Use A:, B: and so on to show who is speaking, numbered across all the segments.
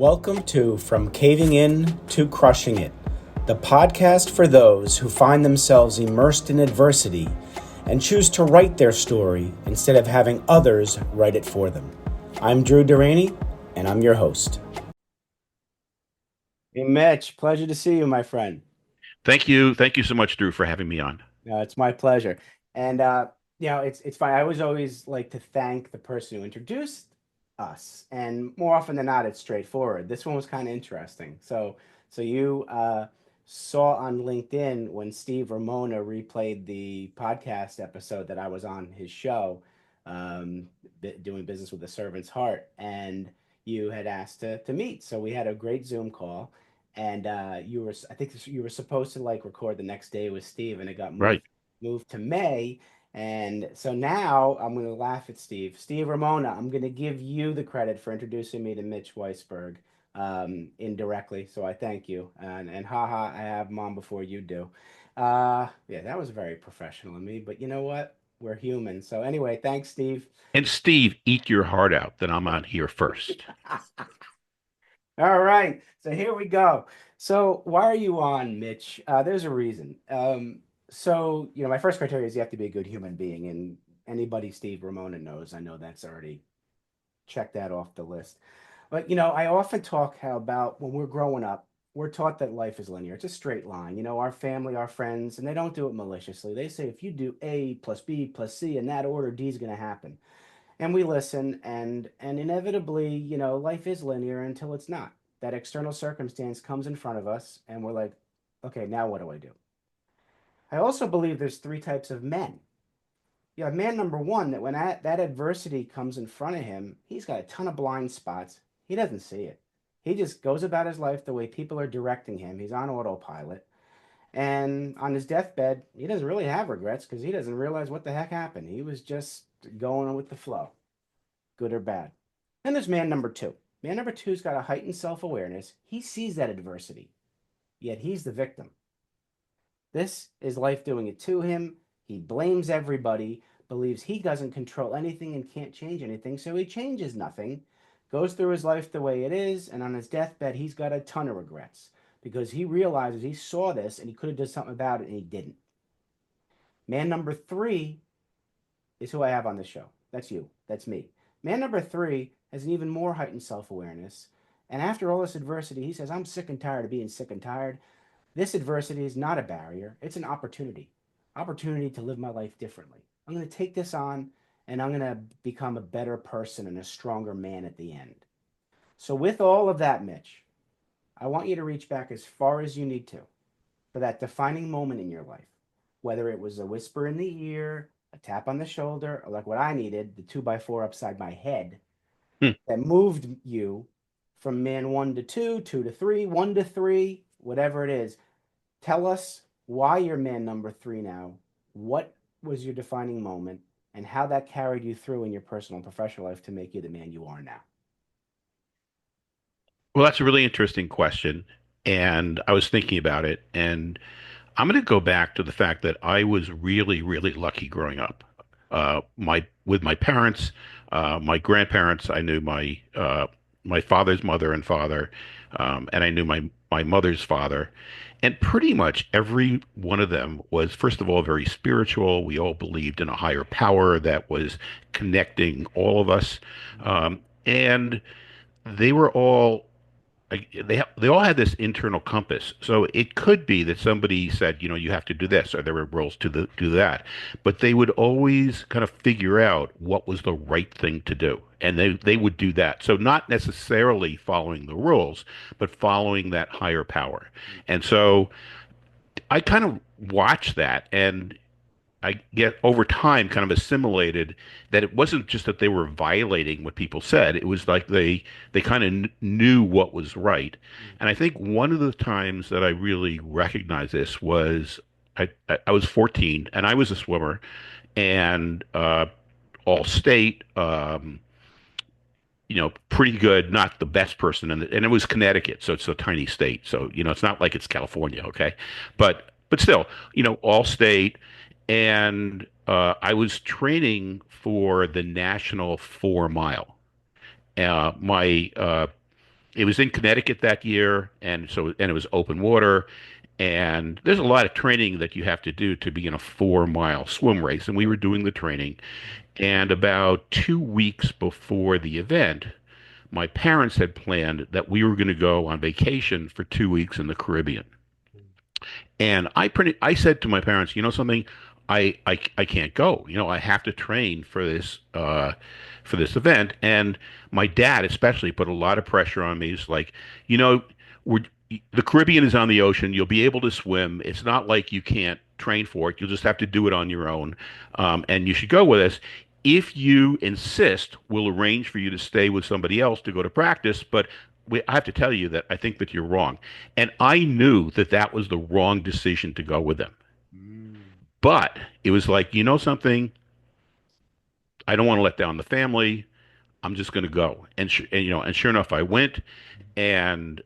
A: Welcome to From Caving In to Crushing It, the podcast for those who find themselves immersed in adversity and choose to write their story instead of having others write it for them. I'm Drew Durrani, and I'm your host. Hey, Mitch, pleasure to see you, my friend.
B: Thank you. Thank you so much, Drew, for having me on.
A: It's my pleasure. And it's fine. I always like to thank the person who introduced us, and more often than not, it's straightforward. This one was kind of interesting. So you saw on LinkedIn when Steve Ramona replayed the podcast episode that I was on his show, um, doing business with the servant's heart, and you had asked to meet. So we had a great Zoom call and I think you were supposed to like record the next day with Steve, and it got
B: Right.
A: moved to May. And so now I'm going to laugh at Steve. Steve Ramona, I'm going to give you the credit for introducing me to Mitch Weisburgh, indirectly. So I thank you. And haha, I have mom before you do. Yeah, that was very professional of me, but you know what? We're human. So anyway, thanks, Steve.
B: And Steve, eat your heart out that I'm on here first.
A: All right, so here we go. So why are you on, Mitch? There's a reason. My first criteria is you have to be a good human being, and anybody Steve Ramona knows, I know that's already checked that off the list. But I often talk how about when we're growing up, we're taught that life is linear. It's a straight line. Our family, our friends, and they don't do it maliciously. They say if you do A plus B plus C in that order, D is going to happen. And we listen, and inevitably, life is linear until it's not. That external circumstance comes in front of us, and we're like, okay, now what do I do? I also believe there's three types of men. You have man number one, that when that adversity comes in front of him, he's got a ton of blind spots. He doesn't see it. He just goes about his life the way people are directing him. He's on autopilot. And on his deathbed, he doesn't really have regrets because he doesn't realize what the heck happened. He was just going with the flow, good or bad. Then there's man number two. Man number two's got a heightened self awareness. He sees that adversity, yet he's the victim. This is life doing it to him. He blames everybody, believes he doesn't control anything and can't change anything, so he changes nothing, goes through his life the way it is, and on his deathbed, he's got a ton of regrets because he realizes he saw this and he could have done something about it and he didn't. Man number three is who I have on the show. That's you. That's me. Man number three has an even more heightened self awareness. And after all this adversity, he says, I'm sick and tired of being sick and tired. This adversity is not a barrier, it's an opportunity. Opportunity to live my life differently. I'm going to take this on and I'm going to become a better person and a stronger man at the end. So, with all of that, Mitch, I want you to reach back as far as you need to for that defining moment in your life, whether it was a whisper in the ear, a tap on the shoulder, or like what I needed, the 2x4 upside my head
B: Hmm.
A: that moved you from man one to two, two to three, one to three, whatever it is. Tell us why you're man number three now. What was your defining moment and how that carried you through in your personal and professional life to make you the man you are now?
B: Well, that's a really interesting question. And I was thinking about it, and I'm going to go back to the fact that I was really, really lucky growing up. With my parents, my grandparents. I knew my father's mother and father, and I knew my mother's father, and pretty much every one of them was, first of all, very spiritual. We all believed in a higher power that was connecting all of us, and they were all they all had this internal compass. So it could be that somebody said, you have to do this, or there were rules to do that, but they would always kind of figure out what was the right thing to do, and they would do that. So not necessarily following the rules, but following that higher power. And so I kind of watched that, and I get over time kind of assimilated that it wasn't just that they were violating what people said. It was like they kind of knew what was right. And I think one of the times that I really recognized this was I was 14 and I was a swimmer and all state, pretty good, not the best person and it was Connecticut, so it's a tiny state. So, it's not like it's California, okay? But still, all state and I was training for the national 4 mile. My it was in Connecticut that year, and it was open water, and there's a lot of training that you have to do to be in a 4 mile swim race, and we were doing the training. And about 2 weeks before the event, my parents had planned that we were going to go on vacation for 2 weeks in the Caribbean. And I said to my parents, you know something, I can't go. I have to train for this event. And my dad especially put a lot of pressure on me. He's like, you know, we're the Caribbean is on the ocean. You'll be able to swim. It's not like you can't train for it. You'll just have to do it on your own. And you should go with us. If you insist, we'll arrange for you to stay with somebody else to go to practice. But I have to tell you that I think that you're wrong. And I knew that that was the wrong decision to go with them.
A: Mm.
B: But it was like, you know something? I don't want to let down the family. I'm just going to go. And sure enough, I went. And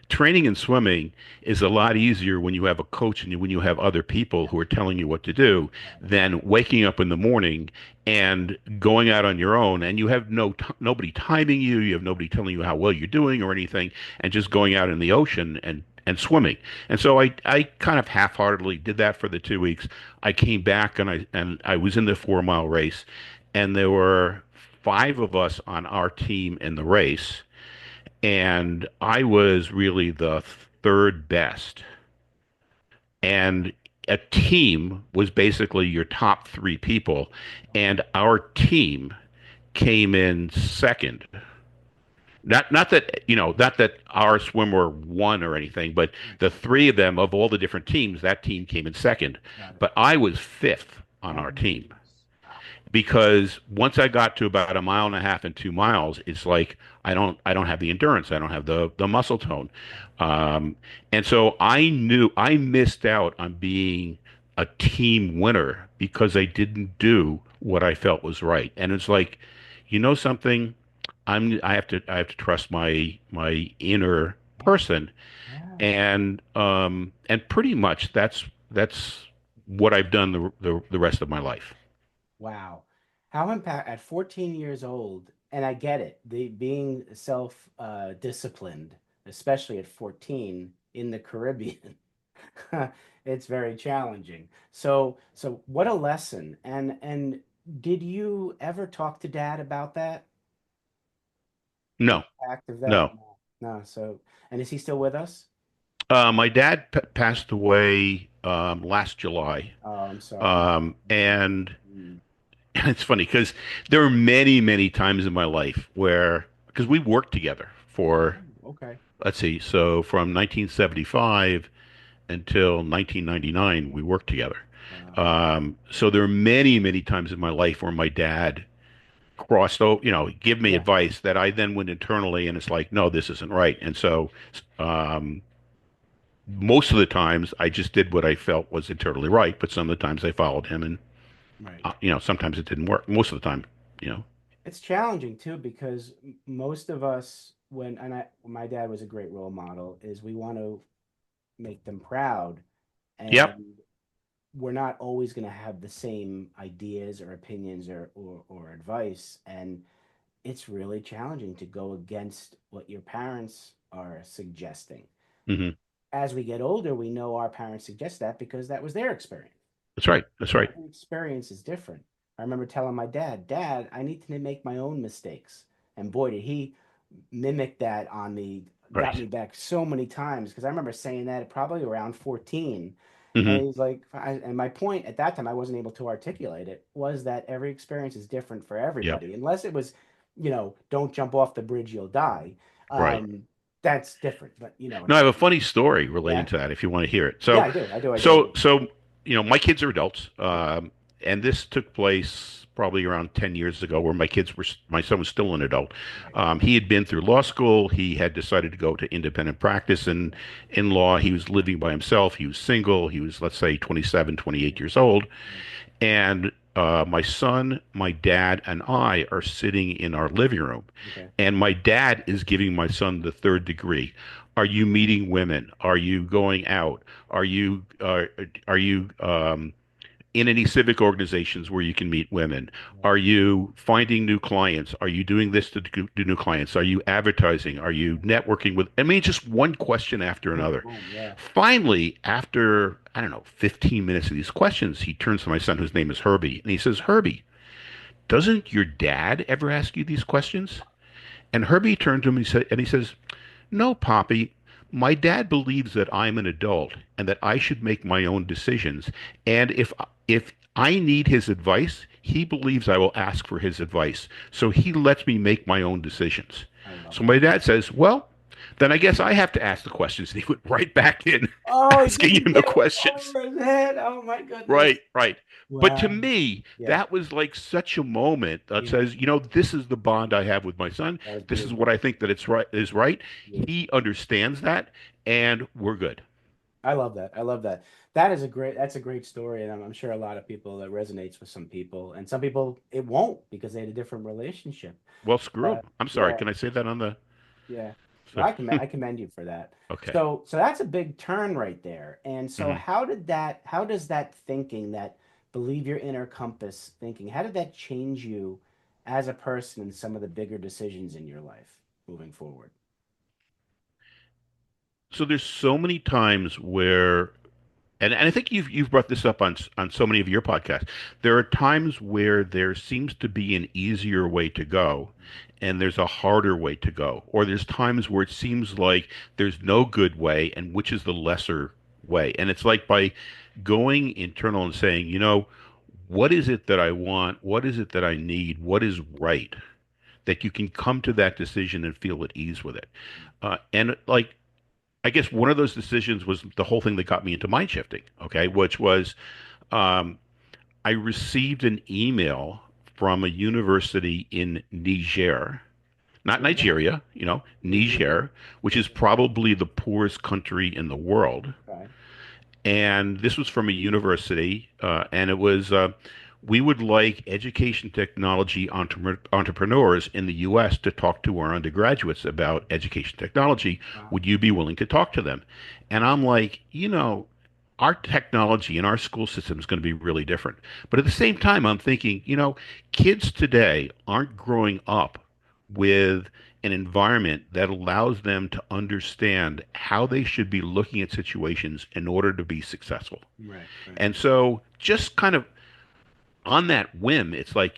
B: training and swimming is a lot easier when you have a coach and when you have other people who are telling you what to do than waking up in the morning and going out on your own, and you have nobody timing you, you have nobody telling you how well you're doing or anything, and just going out in the ocean and swimming. And so I kind of half-heartedly did that for the 2 weeks. I came back and I was in the 4 mile race, and there were five of us on our team in the race, and I was really the third best. And a team was basically your top three people, and our team came in second. Not that our swimmer won or anything, but the three of them of all the different teams, that team came in second.
A: Got it.
B: But I was fifth on
A: Oh,
B: our team
A: wow.
B: because once I got to about a mile and a half and 2 miles, it's like I don't have the endurance, I don't have the muscle tone, um, and so I knew I missed out on being a team winner because I didn't do what I felt was right, and it's like, you know something, I have to trust my inner
A: Yeah.
B: person,
A: Yeah.
B: and pretty much that's what I've done the rest of my life.
A: Wow. How impact at 14 years old, and I get it, the being self disciplined, especially at 14 in the Caribbean, it's very challenging. So what a lesson. And did you ever talk to dad about that? The
B: No,
A: impact of that?
B: no.
A: No. No. So, and is he still with us?
B: My dad p passed away last July,
A: Oh, I'm sorry.
B: and
A: Mm.
B: it's funny because there were many, many times in my life where because we worked together for,
A: Oh, okay.
B: let's see, so from 1975 until 1999, we worked together.
A: Wow.
B: So there are many, many times in my life where my dad crossed over, give me
A: Yeah.
B: advice that I then went internally, and it's like, no, this isn't right. And so, most of the times I just did what I felt was internally right, but some of the times I followed him, and
A: Right.
B: sometimes it didn't work. Most of the time, you know.
A: It's challenging too because most of us, my dad was a great role model, is we want to make them proud,
B: Yep.
A: and we're not always going to have the same ideas or opinions or advice, and it's really challenging to go against what your parents are suggesting.
B: Hmm.
A: As we get older, we know our parents suggest that because that was their experience.
B: That's right. That's right.
A: Every experience is different. I remember telling my dad, Dad, I need to make my own mistakes. And boy, did he mimic that on me, got
B: Right.
A: me back so many times. Because I remember saying that probably around 14.
B: Hmm.
A: And he's like, and my point at that time, I wasn't able to articulate it, was that every experience is different for
B: Yep.
A: everybody. Unless it was, don't jump off the bridge, you'll die.
B: Right.
A: Um, that's different. But you know what
B: No,
A: I
B: I have a
A: mean.
B: funny story relating
A: Yeah.
B: to that if you want to hear it.
A: Yeah,
B: So,
A: I do. I do. I do. I
B: so,
A: do.
B: so, my kids are adults, and this took place probably around 10 years ago, where my son was still an adult.
A: Right.
B: He had been through law school. He had decided to go to independent practice in law. He was living by himself. He was single. He was, let's say, 27, 28 years old. And my son, my dad, and I are sitting in our living room.
A: Okay.
B: And my dad is giving my son the third degree. Are you meeting women? Are you going out? Are you in any civic organizations where you can meet women?
A: Right.
B: Are you finding new clients? Are you doing this to do new clients? Are you advertising? Are you networking with? I mean, just one question after
A: Boom,
B: another.
A: boom, yeah.
B: Finally, after, I don't know, 15 minutes of these questions, he turns to my son, whose name is Herbie, and he says, Herbie, doesn't your dad ever ask you these questions? And Herbie turned to him and he says, no, Poppy, my dad believes that I'm an adult and that I should make my own decisions. And if I need his advice, he believes I will ask for his advice. So he lets me make my own decisions.
A: I love
B: So
A: that.
B: my dad says, well, then I guess I have to ask the questions. And he went right back in
A: Oh, he
B: asking
A: didn't
B: him the
A: get it
B: questions.
A: over his head. Oh my goodness.
B: Right, right. But to
A: Wow.
B: me,
A: Yeah.
B: that was like such a moment that
A: Yeah.
B: says, this is the bond I have with my son.
A: That was
B: This is
A: beautiful.
B: what I think that it's right is right.
A: Beautiful.
B: He understands that, and we're good.
A: I love that. I love that. That's a great story. And I'm sure a lot of people that resonates with some people, and some people it won't because they had a different relationship.
B: Well, screw
A: Uh,
B: him. I'm sorry.
A: yeah.
B: Can I say that on the?
A: Yeah.
B: So,
A: Well, I commend you for that.
B: okay.
A: So that's a big turn right there. And so
B: Mhm.
A: how does that thinking, that believe your inner compass thinking, how did that change you as a person in some of the bigger decisions in your life moving forward?
B: So there's so many times where and I think you've brought this up on so many of your podcasts. There are times where there seems to be an easier way to go, and there's a harder way to go. Or there's times where it seems like there's no good way, and which is the lesser way. And it's like by going internal and saying, what is it that I want? What is it that I need? What is right? That you can come to that decision and feel at ease with it. And like I guess one of those decisions was the whole thing that got me into mind shifting, okay, which was um, I received an email from a university in Niger, not
A: Okay.
B: Nigeria, Niger, which is probably the poorest country in the world.
A: Okay.
B: And this was from a university, and it was we would like education technology entrepreneurs in the U.S. to talk to our undergraduates about education technology.
A: Wow.
B: Would you be willing to talk to them? And I'm like, our technology and our school system is going to be really different. But at the same time, I'm thinking, kids today aren't growing up with an environment that allows them to understand how they should be looking at situations in order to be successful.
A: Right. Right.
B: And so, just kind of on that whim, it's like,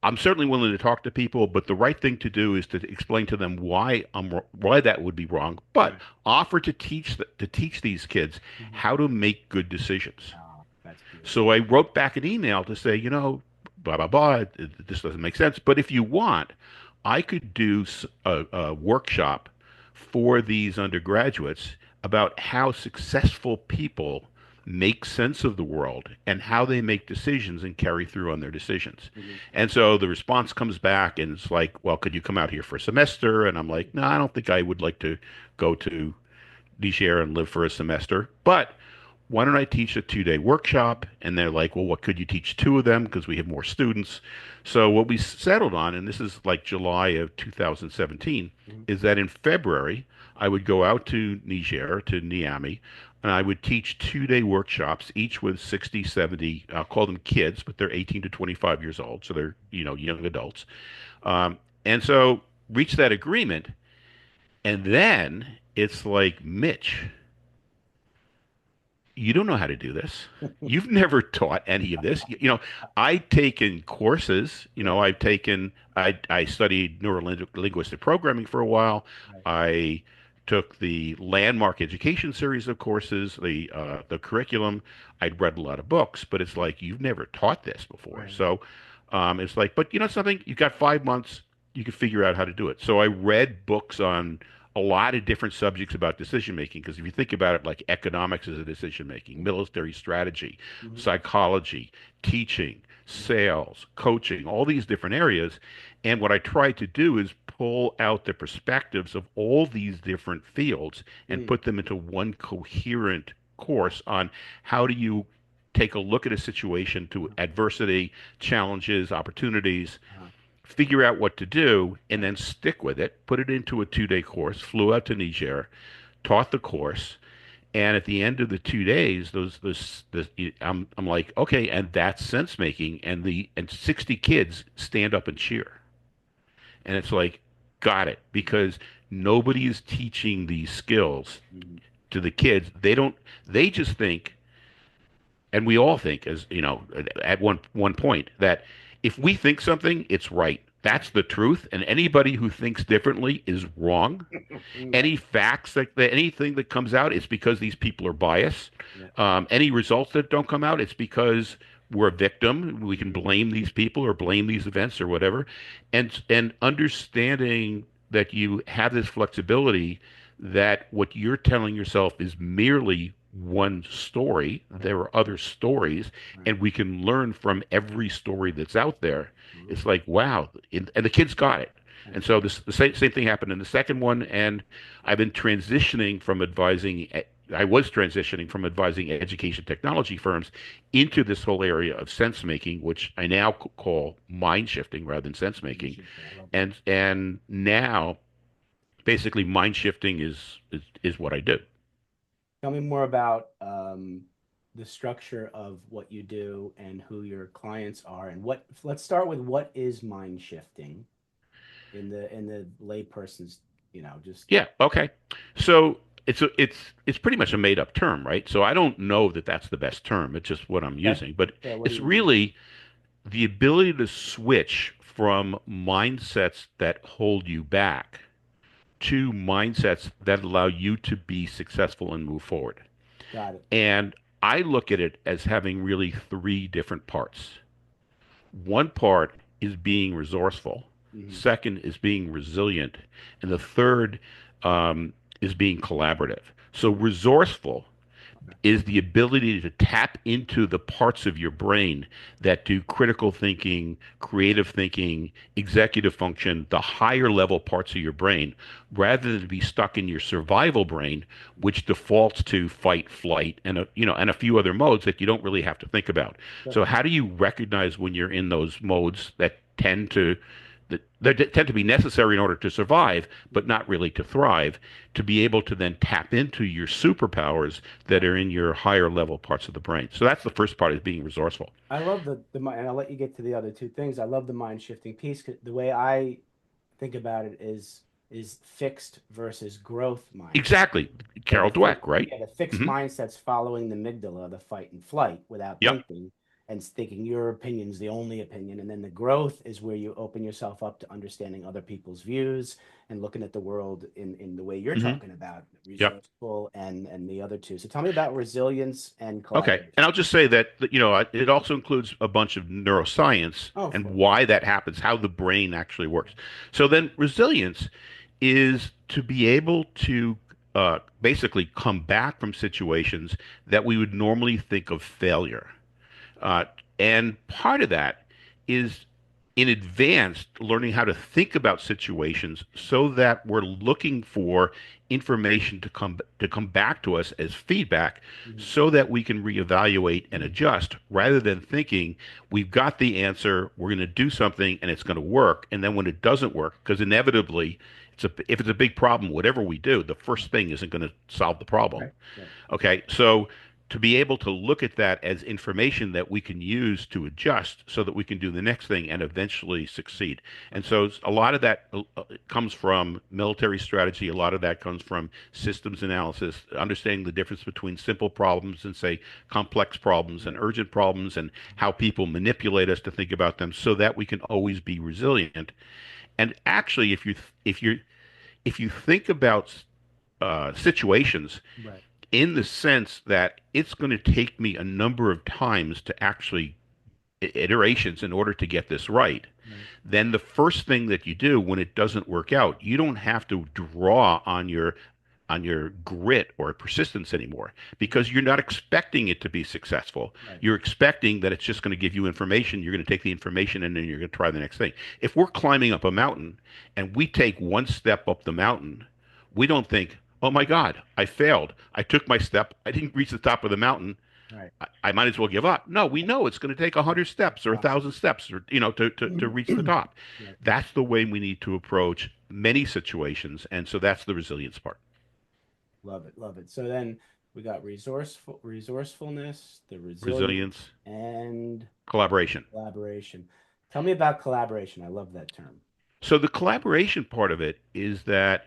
B: I'm certainly willing to talk to people, but the right thing to do is to explain to them why that would be wrong, but
A: Right.
B: offer to teach these kids
A: Mhm.
B: how to make good decisions.
A: Oh, that's
B: So
A: beautiful.
B: I wrote back an email to say, blah blah blah. This doesn't make sense, but if you want, I could do a workshop for these undergraduates about how successful people make sense of the world and how they make decisions and carry through on their decisions.
A: Mhm.
B: And so the response comes back and it's like, well, could you come out here for a semester? And I'm like, no, I don't think I would like to go to Niger and live for a semester, but why don't I teach a 2-day workshop? And they're like, well, what could you teach two of them? Because we have more students. So what we settled on, and this is like July of 2017,
A: Mhm.
B: is that in February, I would go out to Niger, to Niamey, and I would teach 2-day workshops, each with 60, 70, I'll call them kids, but they're 18 to 25 years old. So they're, young adults. And so reach that agreement. And then it's like, Mitch, you don't know how to do this. You've never taught any of this. I've taken courses.
A: Right.
B: I studied neurolinguistic programming for a while.
A: Right.
B: I took the landmark education series of courses, the curriculum. I'd read a lot of books, but it's like you've never taught this before.
A: Right.
B: So it's like, but you know something? You've got 5 months. You can figure out how to do it. So I read books on a lot of different subjects about decision making because if you think about it, like economics is a decision making, military strategy,
A: Mhm.
B: psychology, teaching,
A: Mhm.
B: sales, coaching, all these different areas. And what I try to do is pull out the perspectives of all these different fields and
A: Mhm.
B: put them into one coherent course on how do you take a look at a situation to
A: Uh-huh.
B: adversity, challenges, opportunities,
A: Uh-huh.
B: figure out what to do, and
A: Right.
B: then stick with it, put it into a 2-day course, flew out to Niger, taught the course, And at the end of the 2 days, I'm like, okay, and that's sense making, and 60 kids stand up and cheer, and it's like, got it, because nobody is teaching these skills
A: Mhm.
B: to the kids. They just think, and we all think, as you know, at one point, that if we think something, it's right. That's the truth, and anybody who thinks differently is wrong.
A: Right.
B: Any facts that anything that comes out, it's because these people are biased.
A: Yeah.
B: Any results that don't come out, it's because we're a victim. We can
A: Mhm.
B: blame these people or blame these events or whatever. And understanding that you have this flexibility, that what you're telling yourself is merely one story. There are other stories,
A: Right.
B: and we can learn from every story that's out there. It's
A: Absolutely.
B: like, wow. And the kids got it.
A: Right.
B: And so the same thing happened in the second one. And I've been transitioning from advising. I was transitioning from advising education technology firms into this whole area of sense making, which I now call mind shifting rather than sense making.
A: Interesting. I love that.
B: And now basically mind shifting is what I do.
A: Tell me more about the structure of what you do and who your clients are, and what. Let's start with what is mind shifting in the layperson's, just.
B: Yeah. Okay. So it's pretty much a made up term, right? So I don't know that that's the best term. It's just what I'm
A: Okay.
B: using, but
A: Yeah. What do
B: it's
A: you mean?
B: really the ability to switch from mindsets that hold you back to mindsets that allow you to be successful and move forward.
A: Got it.
B: And I look at it as having really three different parts. One part is being resourceful,
A: Hmm.
B: second is being resilient, and the third is being collaborative. So, resourceful
A: Okay.
B: is the ability to tap into the parts of your brain that do critical thinking, creative thinking, executive function, the higher level parts of your brain, rather than be stuck in your survival brain, which defaults to fight, flight, and a few other modes that you don't really have to think about.
A: Sure.
B: So how do you recognize when you're in those modes that tend to be necessary in order to survive, but not really to thrive, to be able to then tap into your superpowers that
A: Right.
B: are in your higher level parts of the brain. So that's the first part is being resourceful.
A: I love and I'll let you get to the other two things. I love the mind shifting piece. 'Cause the way I think about it is fixed versus growth mindset.
B: Exactly.
A: So
B: Carol Dweck, right?
A: the fixed
B: Hmm.
A: mindset's following the amygdala, the fight and flight, without
B: Yep.
A: thinking, and thinking your opinion's the only opinion. And then the growth is where you open yourself up to understanding other people's views and looking at the world in the way you're
B: Hmm.
A: talking about,
B: Yep.
A: resourceful and the other two. So tell me about resilience and
B: Okay.
A: collaboration.
B: And I'll just say that, it also includes a bunch of neuroscience
A: Oh, of
B: and
A: course.
B: why that happens, how the brain actually works. So then resilience is to be able to basically come back from situations that we would normally think of failure. Uh, and part of that is in advance learning how to think about situations so that we're looking for information to come back to us as feedback
A: Mhm.
B: so that we can reevaluate and adjust rather than thinking we've got the answer, we're going to do something and it's going to work, and then when it doesn't work, because inevitably if it's a big problem, whatever we do, the first thing isn't going to solve the problem.
A: Right. Right.
B: Okay, so to be able to look at that as information that we can use to adjust so that we can do the next thing and eventually succeed. And
A: Okay.
B: so a lot of that comes from military strategy. A lot of that comes from systems analysis, understanding the difference between simple problems and, say, complex problems and
A: Right.
B: urgent problems, and how people manipulate us to think about them so that we can always be resilient. And actually, if you think about situations
A: Right.
B: in the sense that it's going to take me a number of times to actually iterations in order to get this right,
A: Right.
B: then the first thing that you do when it doesn't work out, you don't have to draw on your grit or persistence anymore
A: Mhm.
B: because you're not expecting it to be successful.
A: Right.
B: You're expecting that it's just going to give you information. You're going to take the information and then you're going to try the next thing. If we're climbing up a mountain and we take one step up the mountain, we don't think, oh my God, I failed. I took my step. I didn't reach the top of the mountain.
A: Right.
B: I might as well give up. No, we know it's going to take 100 steps or a
A: Process.
B: thousand steps or to reach the top.
A: Right.
B: That's the way we need to approach many situations, and so that's the resilience part.
A: Love it. Love it. So then, We got resourcefulness, the resilience,
B: resilience,
A: and
B: collaboration.
A: collaboration. Tell me about collaboration. I love that term.
B: So the collaboration part of it is that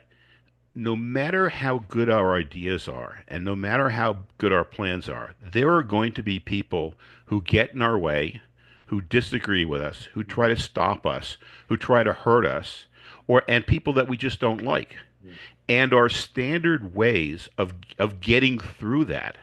B: no matter how good our ideas are and no matter how good our plans are, there are going to be people who get in our way, who disagree with us, who try to
A: Mhm.
B: stop us, who try to hurt us, or and people that we just don't like.
A: Mhm.
B: And our standard ways of getting through that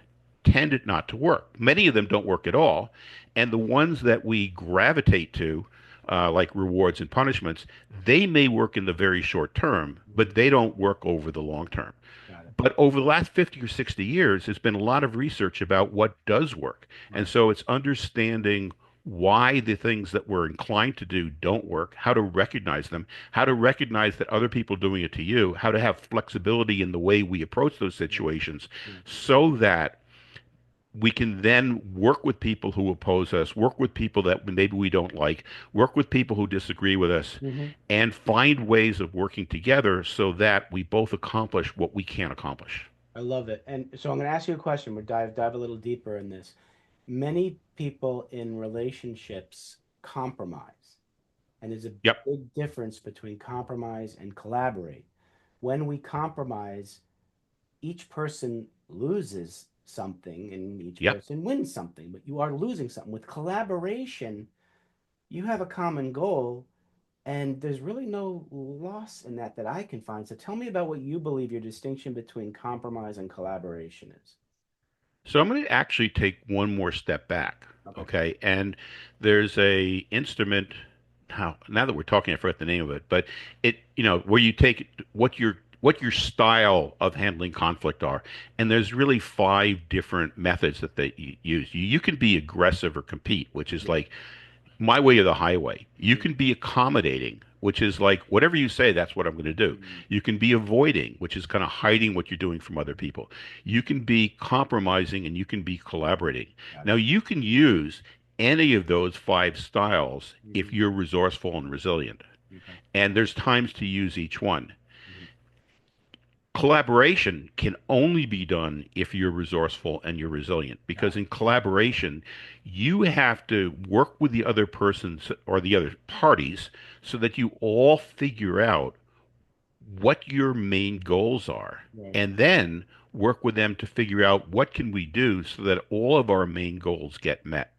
B: tended not to work. Many of them don't work at all. And the ones that we gravitate to, like rewards and punishments, they may work in the very short term,
A: Mhm.
B: but they don't work over the long term.
A: Got it.
B: But over the last 50 or 60 years, there's been a lot of research about what does work. And
A: Right.
B: so it's understanding why the things that we're inclined to do don't work, how to recognize them, how to recognize that other people are doing it to you, how to have flexibility in the way we approach those
A: Yeah.
B: situations
A: Yeah.
B: so that we can then work with people who oppose us, work with people that maybe we don't like, work with people who disagree with us,
A: Hmm.
B: and find ways of working together so that we both accomplish what we can accomplish.
A: I love it. And so I'm going to ask you a question. We'll dive a little deeper in this. Many people in relationships compromise, and there's a
B: Yep,
A: big difference between compromise and collaborate. When we compromise, each person loses something and each
B: yep.
A: person wins something, but you are losing something. With collaboration, you have a common goal, and there's really no loss in that I can find. So tell me about what you believe your distinction between compromise and collaboration is.
B: So I'm going to actually take one more step back,
A: Okay.
B: okay? And there's a instrument now that we're talking, I forget the name of it, but where you take what your style of handling conflict are, and there's really five different methods that they use. You can be aggressive or compete, which is
A: Yeah.
B: like my way or the highway. You
A: Mhm.
B: can be accommodating, which is like whatever you say, that's what I'm going to do.
A: Mhm.
B: You can be avoiding, which is kind of hiding what you're doing from other people. You can be compromising and you can be collaborating.
A: Got
B: Now,
A: it.
B: you can use any of those five styles if
A: Mhm.
B: you're resourceful and resilient.
A: Okay.
B: And there's times to use each one.
A: Mhm.
B: Collaboration can only be done if you're resourceful and you're resilient,
A: Got
B: because
A: it.
B: in collaboration, you have to work with the other persons or the other parties so that you all figure out what your main goals are
A: Right.
B: and then work with them to figure out what can we do so that all of our main goals get met.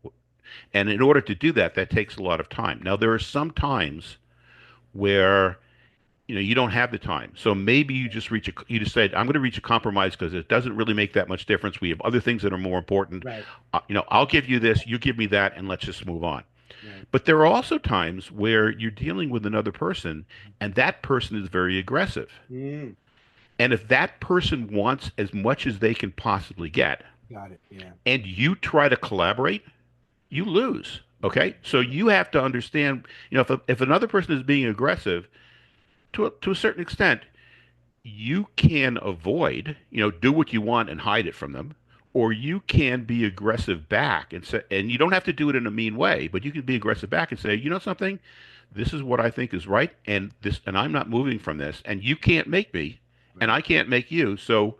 B: And in order to do that, that takes a lot of time. Now, there are some times where you don't have the time. So maybe you just said, I'm going to reach a compromise because it doesn't really make that much difference. We have other things that are more important.
A: Right.
B: I'll give you this, you give me that, and let's just move on.
A: Right.
B: But there are also times where you're dealing with another person and that person is very aggressive.
A: Mm.
B: And if that person wants as much as they can possibly get
A: Got it. Yeah.
B: and you try to collaborate, you lose. Okay? So you have to understand, if another person is being aggressive to a certain extent, you can avoid, do what you want and hide it from them, or you can be aggressive back and say, and you don't have to do it in a mean way, but you can be aggressive back and say, you know something, this is what I think is right, and I'm not moving from this, and you can't make me, and
A: Right.
B: I can't make you, so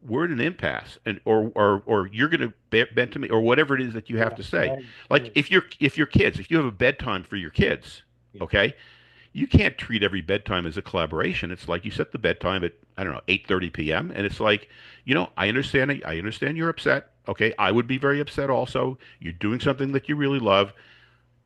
B: we're in an impasse, and or you're going to bend to me, or whatever it is that you have
A: Yeah.
B: to say.
A: Right.
B: Like
A: Right.
B: if your kids, if you have a bedtime for your kids,
A: Yeah.
B: okay, you can't treat every bedtime as a collaboration. It's like you set the bedtime at, I don't know, 8:30 p.m. and it's like, I understand you're upset. Okay, I would be very upset also. You're doing something that you really love.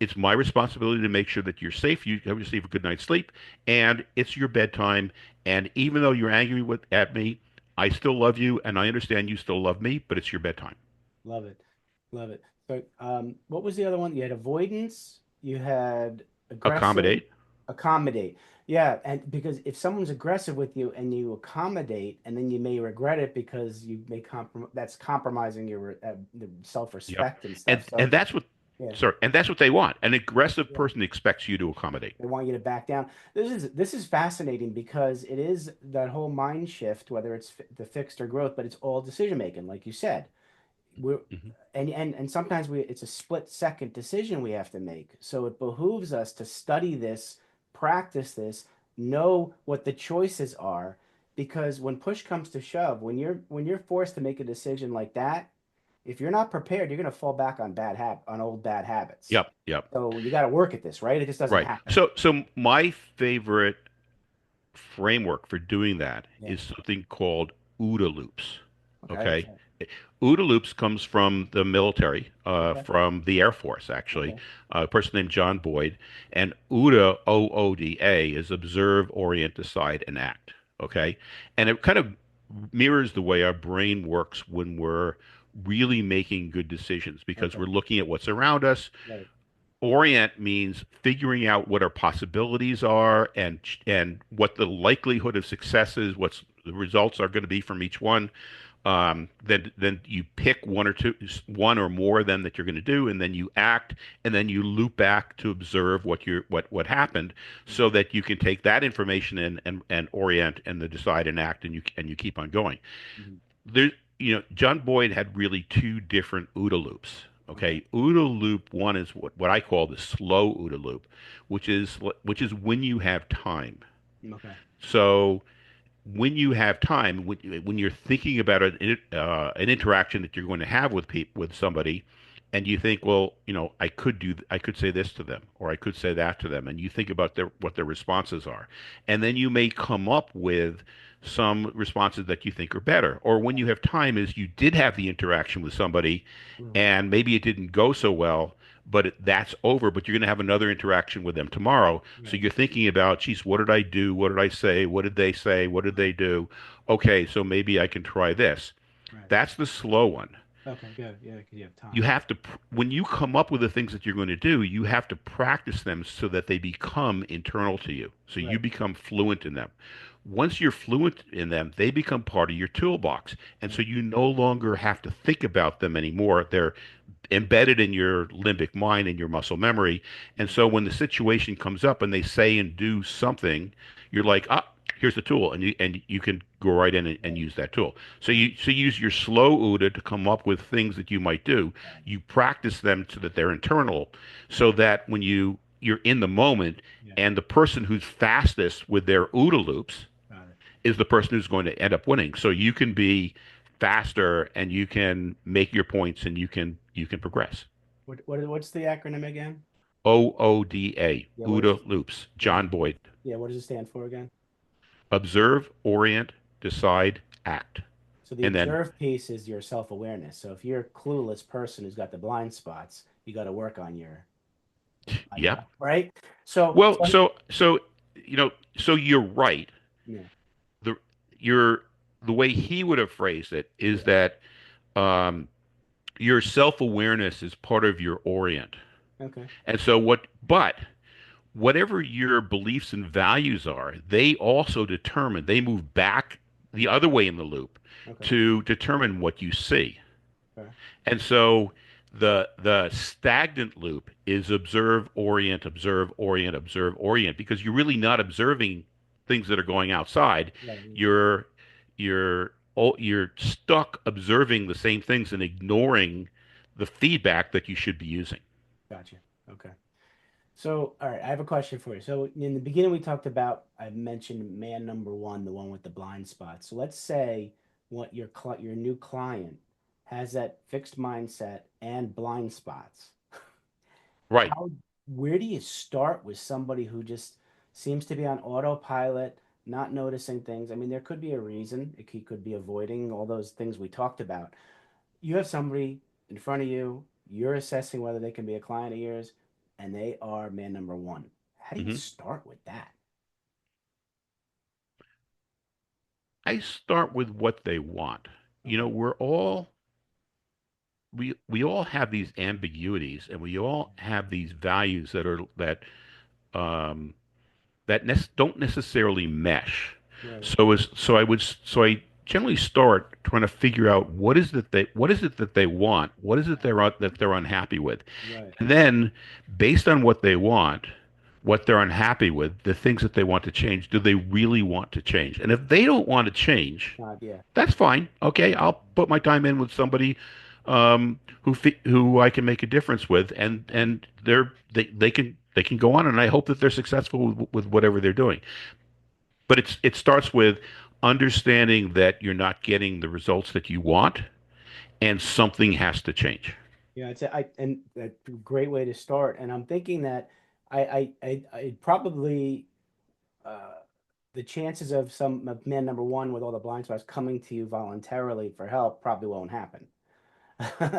B: It's my responsibility to make sure that you're safe, you receive a good night's sleep, and it's your bedtime. And even though you're angry at me, I still love you and I understand you still love me, but it's your bedtime.
A: Love it. Love it. So, what was the other one? You had avoidance, you had aggressive,
B: Accommodate.
A: accommodate. Yeah, and because if someone's aggressive with you and you accommodate, and then you may regret it because you may that's compromising your the
B: Yep.
A: self-respect and
B: And
A: stuff. So,
B: and that's what
A: yeah,
B: sorry, and that's what they want. An aggressive
A: yeah.
B: person expects you to accommodate.
A: They want you to back down. This is fascinating because it is that whole mind shift, whether it's the fixed or growth, but it's all decision making, like you said. We're
B: Mhm.
A: and sometimes it's a split second decision we have to make. So it behooves us to study this, practice this, know what the choices are, because when push comes to shove, when you're forced to make a decision like that, if you're not prepared, you're going to fall back on on old bad habits.
B: Yep, yep.
A: So you got to work at this, right? It just doesn't
B: Right.
A: happen.
B: So my favorite framework for doing that
A: Yeah.
B: is something called OODA loops.
A: Okay. What's
B: Okay.
A: that?
B: OODA loops comes from the military,
A: Okay.
B: from the Air Force, actually.
A: Okay.
B: A person named John Boyd. And OODA, OODA, is observe, orient, decide, and act. Okay. And it kind of mirrors the way our brain works when we're really making good decisions because
A: Okay.
B: we're looking at what's around us.
A: Right.
B: Orient means figuring out what our possibilities are and what the likelihood of success is, what's the results are going to be from each one. Then you pick one or two, one or more of them that you're going to do, and then you act, and then you loop back to observe what happened, so that you can take that information in and orient and then decide and act, and you keep on going.
A: Mhm.
B: There, John Boyd had really two different OODA loops.
A: Okay.
B: Okay, OODA loop one is what I call the slow OODA loop, which is when you have time.
A: Okay.
B: So when you have time, when you're thinking about an interaction that you're going to have with somebody, and you think, well, I could say this to them, or I could say that to them, and you think about what their responses are, and then you may come up with some responses that you think are better. Or when you have time, is you did have the interaction with somebody,
A: Mhm.
B: and maybe it didn't go so well, but that's over, but you're going to have another interaction with them tomorrow. So
A: Right.
B: you're thinking about, geez, what did I do? What did I say? What did they say? What did they do? Okay, so maybe I can try this.
A: Right.
B: That's the slow one.
A: Okay. Good. Yeah, because you have
B: You
A: time.
B: have to, when you come up with the things that you're going to do, you have to practice them so that they become internal to you. So you
A: Right.
B: become fluent in them. Once you're fluent in them, they become part of your toolbox. And so
A: Right.
B: you no longer have to think about them anymore. They're embedded in your limbic mind and your muscle memory. And
A: Mhm.
B: so when the situation comes up and they say and do something, you're like, ah, here's the tool, and you can go right in and
A: Right.
B: use that tool. So you use your slow OODA to come up with things that you might do.
A: Got it.
B: You practice them so that they're internal, so that when you're in the moment,
A: Yeah.
B: and the person who's fastest with their OODA loops
A: Got it.
B: is the person who's going to end up winning. So you can be faster and you can make your points and you can progress.
A: What's the acronym again?
B: OODA,
A: Yeah.
B: OODA loops,
A: What does
B: John Boyd.
A: yeah, what does it stand for again?
B: Observe, orient, decide, act.
A: So the
B: And then,
A: observe piece is your self-awareness. So if you're a clueless person who's got the blind spots, you got to work on your
B: yep.
A: right. So,
B: Well,
A: so
B: so you're right.
A: yeah,
B: The you're the way he would have phrased it is
A: yeah,
B: that um, your self-awareness is part of your orient.
A: okay,
B: And so but whatever your beliefs and values are, they also determine, they move back the other way in the loop
A: okay,
B: to determine what you see.
A: okay,
B: And so the stagnant loop is observe, orient, observe, orient, because you're really not observing things that are going outside.
A: right,
B: You're you're stuck observing the same things and ignoring the feedback that you should be using.
A: gotcha. Okay. So, all right, I have a question for you. So, in the beginning, we talked about, I mentioned man number one, the one with the blind spot. So, let's say what your new client has that fixed mindset and blind spots.
B: Right.
A: How, where do you start with somebody who just seems to be on autopilot, not noticing things? I mean, there could be a reason. He could be avoiding all those things we talked about. You have somebody in front of you, you're assessing whether they can be a client of yours, and they are man number one. How do you
B: hmm
A: start with that?
B: I start with what they want. You know,
A: Okay.
B: we all have these ambiguities, and we all have these values um, don't necessarily mesh.
A: Right.
B: So I generally start trying to figure out what is it that they want, what is it that they're unhappy with,
A: Right.
B: and then based on what they want, what they're unhappy with, the things that they want to change, do they really want to change? And if they don't want to change,
A: Yeah.
B: that's fine. Okay, I'll put my time in with somebody who I can make a difference with, and they can go on, and I hope that they're successful with whatever they're doing. But it starts with, understanding that you're not getting the results that you want and something has to change.
A: Yeah, and a great way to start. And I'm thinking that I probably uh, the chances of some of man number one with all the blind spots coming to you voluntarily for help probably won't happen.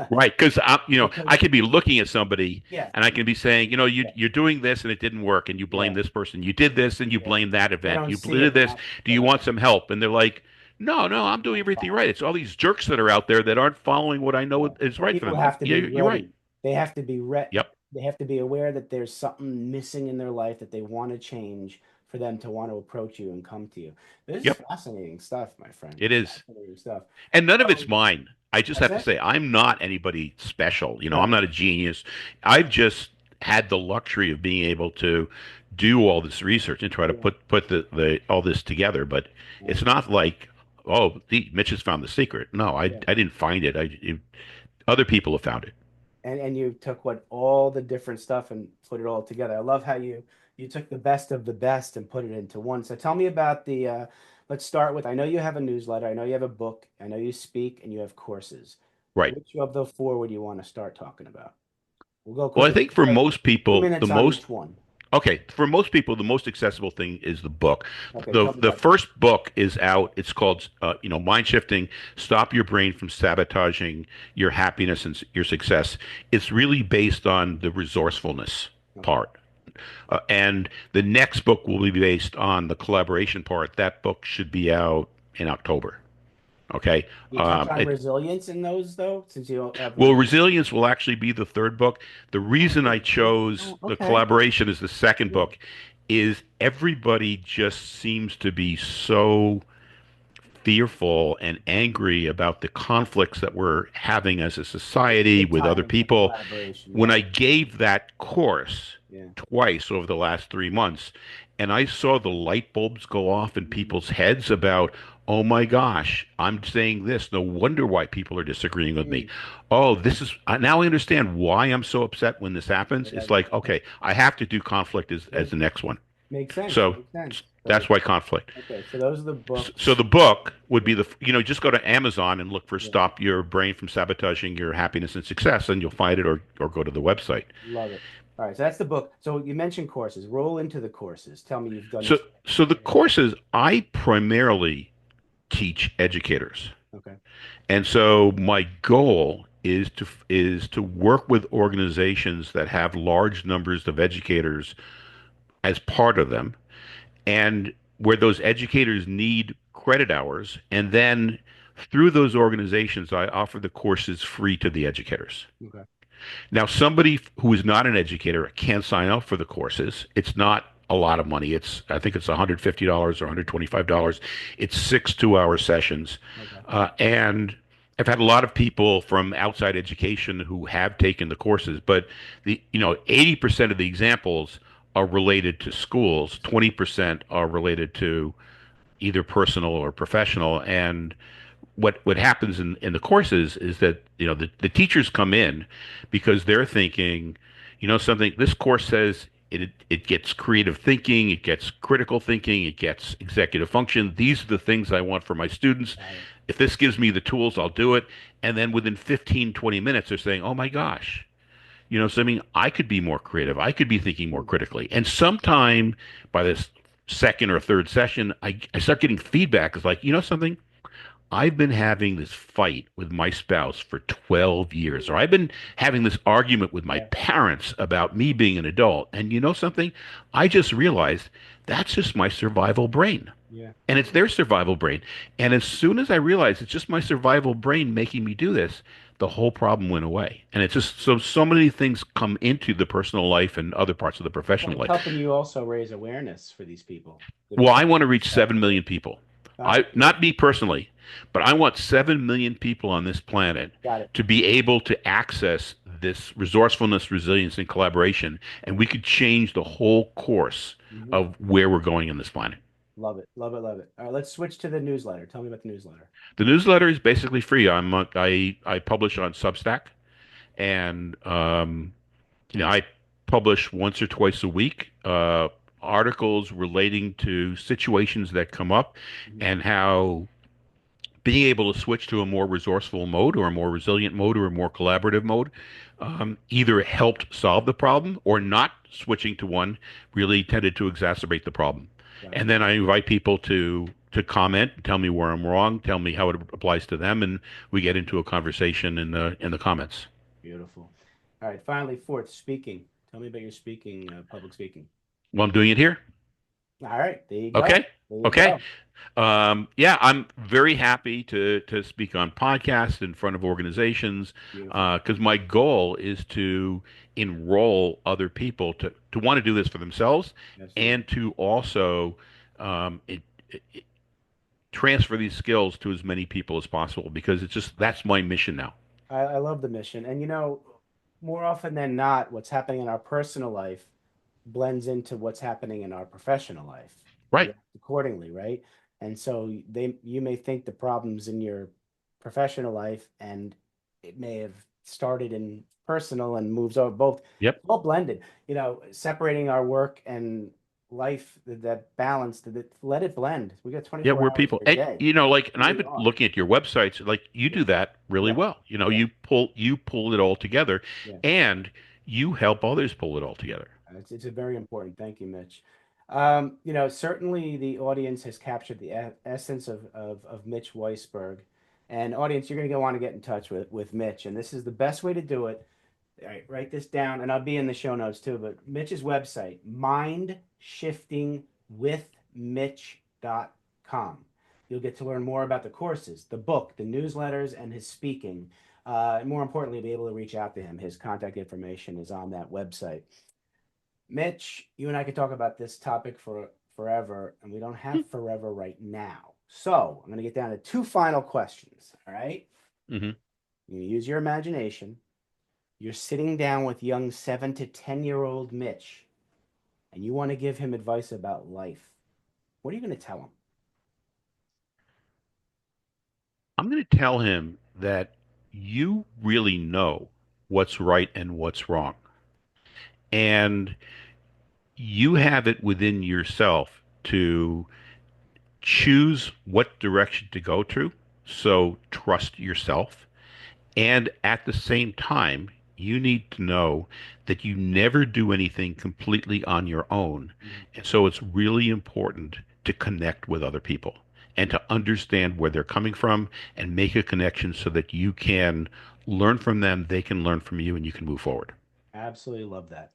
B: Right, because I
A: Because
B: could be looking at somebody
A: yeah,
B: and I can be saying,
A: yeah,
B: you're doing this and it didn't work, and you blame
A: yeah,
B: this person. You did this and you
A: yeah.
B: blame that
A: They
B: event.
A: don't
B: You
A: see
B: did
A: it. They're
B: this.
A: not.
B: Do
A: They're
B: you
A: not.
B: want some help? And they're like, no, no, I'm doing
A: That's
B: everything
A: fine.
B: right. It's all these jerks that are out there that aren't following what I
A: Yeah.
B: know is
A: And
B: right for
A: people
B: them.
A: have to be
B: You're right.
A: ready. They have to be
B: Yep,
A: they have to be aware that there's something missing in their life that they want to change for them to want to approach you and come to you. This is
B: yep,
A: fascinating stuff, my friend.
B: it is.
A: Fascinating stuff.
B: And none of it's
A: So
B: mine. I just
A: that's
B: have to
A: it.
B: say, I'm not anybody special. I'm
A: Right.
B: not a genius. I've just had the luxury of being able to do all this research and try to
A: Yeah.
B: put the all this together. But
A: Yeah.
B: it's not like, oh, Mitch has found the secret. No,
A: Yeah.
B: I didn't find it. Other people have found it.
A: And you took what all the different stuff and put it all together. I love how you took the best of the best and put it into one. So tell me about the let's start with I know you have a newsletter, I know you have a book, I know you speak and you have courses.
B: Right.
A: Which of the four would you want to start talking about? We'll go
B: Well, I
A: quickly.
B: think for
A: Say
B: most
A: two
B: people, the
A: minutes on
B: most
A: each one.
B: Okay, for most people, the most accessible thing is the book.
A: Okay,
B: The
A: tell me
B: the
A: about that.
B: first book is out. It's called Mind Shifting: Stop Your Brain from Sabotaging Your Happiness and Your Success. It's really based on the resourcefulness
A: Okay.
B: part. And the next book will be based on the collaboration part. That book should be out in October. Okay.
A: You touch on
B: It
A: resilience in those though, since you have
B: Well, Resilience will actually be the third book. The reason I chose
A: oh,
B: the
A: okay.
B: collaboration as the second
A: Yeah.
B: book is everybody just seems to be so fearful and angry about the conflicts that we're having as a society
A: Good
B: with other
A: timing for
B: people.
A: collaboration.
B: When
A: Yeah.
B: I gave that course
A: Yeah.
B: twice over the last 3 months, and I saw the light bulbs go off in
A: Mhm.
B: people's heads about, oh my gosh, I'm saying this. No wonder why people are disagreeing with me.
A: Mm.
B: Oh, now I understand why I'm so upset when this happens.
A: Yeah,
B: It's like, okay, I have to do conflict as
A: make,
B: the next one.
A: makes sense.
B: So
A: Makes sense. So
B: that's why conflict.
A: okay, so those are the
B: So
A: books.
B: the book would
A: Yeah.
B: be just go to Amazon and look for
A: Yeah.
B: Stop Your Brain from Sabotaging Your Happiness and Success, and you'll find it, or go to the website.
A: Love it. All right, so that's the book. So you mentioned courses. Roll into the courses. Tell me you've done
B: So,
A: this.
B: so the courses, I primarily teach educators.
A: Okay.
B: And so my goal is to work with organizations that have large numbers of educators as part of them, and where those educators need credit hours, and then through those organizations I offer the courses free to the educators.
A: Okay.
B: Now, somebody who is not an educator can sign up for the courses. It's not a lot of money. I think it's $150 or $125. It's 6 2-hour sessions,
A: Okay.
B: and I've had a lot of people from outside education who have taken the courses, but 80% of the examples are related to schools. 20% are related to either personal or professional, and what happens in the courses is that the teachers come in because they're thinking, something. This course says it gets creative thinking, it gets critical thinking, it gets executive function. These are the things I want for my students.
A: Got it.
B: If this gives me the tools, I'll do it. And then within 15 20 minutes, they're saying, oh my gosh, so I mean, I could be more creative. I could be thinking more
A: Mm.
B: critically. And sometime by this second or third session, I start getting feedback. It's like, something? I've been having this fight with my spouse for 12 years, or I've been having this argument with my
A: Yeah.
B: parents about me being an adult. And you know something? I just realized that's just my survival brain.
A: Yeah.
B: And it's their survival brain. And as soon as I realized it's just my survival brain making me do this, the whole problem went away. And it's just so many things come into the personal life and other parts of the
A: Well,
B: professional
A: it's
B: life.
A: helping you also raise awareness for these people. The
B: Well, I
A: importance
B: want to
A: of
B: reach
A: stuff.
B: 7 million people.
A: Ah,
B: Not me personally, but I want 7 million people on this planet
A: got it.
B: to be able to access this resourcefulness, resilience, and collaboration, and we could change the whole course
A: Mhm.
B: of where we're going in this planet.
A: Love it. Love it. Love it. All right, let's switch to the newsletter. Tell me about the newsletter.
B: The newsletter is basically free. I publish on Substack, and I publish once or twice a week. articles relating to situations that come up
A: Mhm.
B: and how being able to switch to a more resourceful mode or a more resilient mode or a more collaborative mode either helped solve the problem or not switching to one really tended to exacerbate the problem. And
A: Gotcha.
B: then I invite people to comment, tell me where I'm wrong, tell me how it applies to them, and we get into a conversation in the comments.
A: Beautiful. All right. Finally, fourth, speaking. Tell me about your speaking, public speaking.
B: Well, I'm doing it here.
A: All right. There you go.
B: Okay.
A: There you
B: Okay.
A: go.
B: Yeah, I'm very happy to speak on podcasts in front of organizations
A: Beautiful.
B: because my goal is to enroll other people to want to do this for themselves
A: Absolutely.
B: and to also um, it transfer these skills to as many people as possible because it's just that's my mission now.
A: I love the mission. And more often than not, what's happening in our personal life blends into what's happening in our professional life. We
B: Right.
A: act accordingly, right? And so you may think the problems in your professional life and it may have started in personal and moves over both
B: Yep.
A: all blended. Separating our work and life, that balance, that let it blend. We got
B: Yeah,
A: 24
B: we're
A: hours
B: people.
A: every
B: And
A: day.
B: like, and
A: Who
B: I've
A: we
B: been
A: are.
B: looking at your websites, like you
A: Yeah.
B: do that really
A: Yeah.
B: well.
A: Yeah.
B: You pull it all together
A: Yeah.
B: and you help others pull it all together.
A: It's a very important. Thank you, Mitch. Certainly the audience has captured the essence of Mitch Weisburgh. And audience, you're going to want to get in touch with Mitch. And this is the best way to do it. All right, write this down, and I'll be in the show notes too. But Mitch's website, mindshiftingwithmitch.com. You'll get to learn more about the courses, the book, the newsletters, and his speaking. And more importantly, be able to reach out to him. His contact information is on that website. Mitch, you and I could talk about this topic for forever, and we don't have forever right now. So I'm going to get down to two final questions. All right.
B: Hmm.
A: You use your imagination. You're sitting down with young 7 to 10-year-old Mitch, and you want to give him advice about life. What are you going to tell him?
B: I'm going to tell him that you really know what's right and what's wrong. And you have it within yourself to choose what direction to go to. So trust yourself. And at the same time, you need to know that you never do anything completely on your own.
A: Mhm.
B: And so it's really important to connect with other people and to understand where they're coming from and make a connection so that you can learn from them, they can learn from you, and you can move forward.
A: Absolutely love that.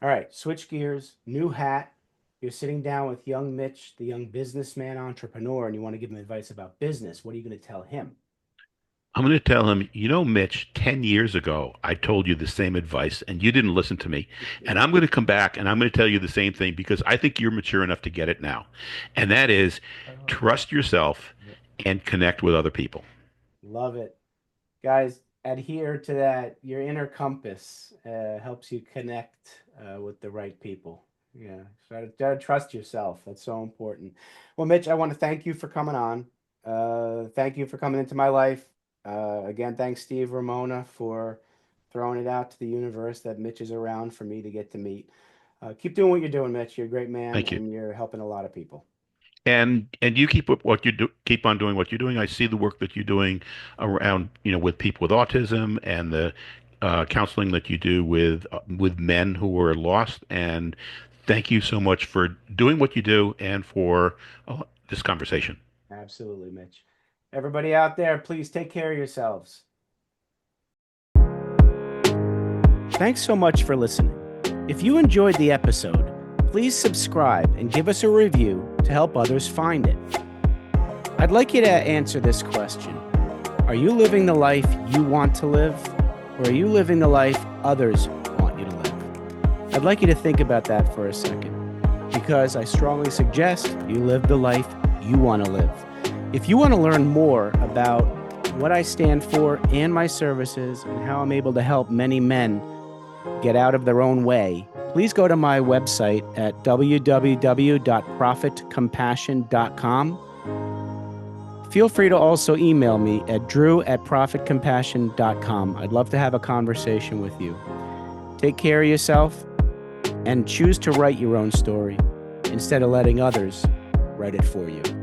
A: All right, switch gears, new hat. You're sitting down with young Mitch, the young businessman entrepreneur, and you want to give him advice about business. What are you going to tell him?
B: I'm going to tell him, Mitch, 10 years ago, I told you the same advice and you didn't listen to me. And I'm going to come back and I'm going to tell you the same thing because I think you're mature enough to get it now. And that is
A: Oh,
B: trust yourself and connect with other people.
A: love it. Guys, adhere to that. Your inner compass helps you connect with the right people. Yeah, gotta trust yourself. That's so important. Well, Mitch, I want to thank you for coming on. Thank you for coming into my life. Again, thanks Steve Ramona for throwing it out to the universe that Mitch is around for me to get to meet. Keep doing what you're doing, Mitch. You're a great man,
B: Thank you.
A: and you're helping a lot of people.
B: And you keep up what you do, keep on doing what you're doing. I see the work that you're doing around, with people with autism and the counseling that you do with men who are lost. And thank you so much for doing what you do and for this conversation.
A: Absolutely, Mitch. Everybody out there, please take care of yourselves. Thanks so much for listening. If you enjoyed the episode, please subscribe and give us a review to help others find it. I'd like you to answer this question. Are you living the life you want to live, or are you living the life others want you to live? I'd like you to think about that for a second, because I strongly suggest you live the life you want to live. If you want to learn more about what I stand for and my services and how I'm able to help many men get out of their own way, please go to my website at www.profitcompassion.com. Feel free to also email me at drew@profitcompassion.com. I'd love to have a conversation with you. Take care of yourself. and choose to write your own story instead of letting others write it for you.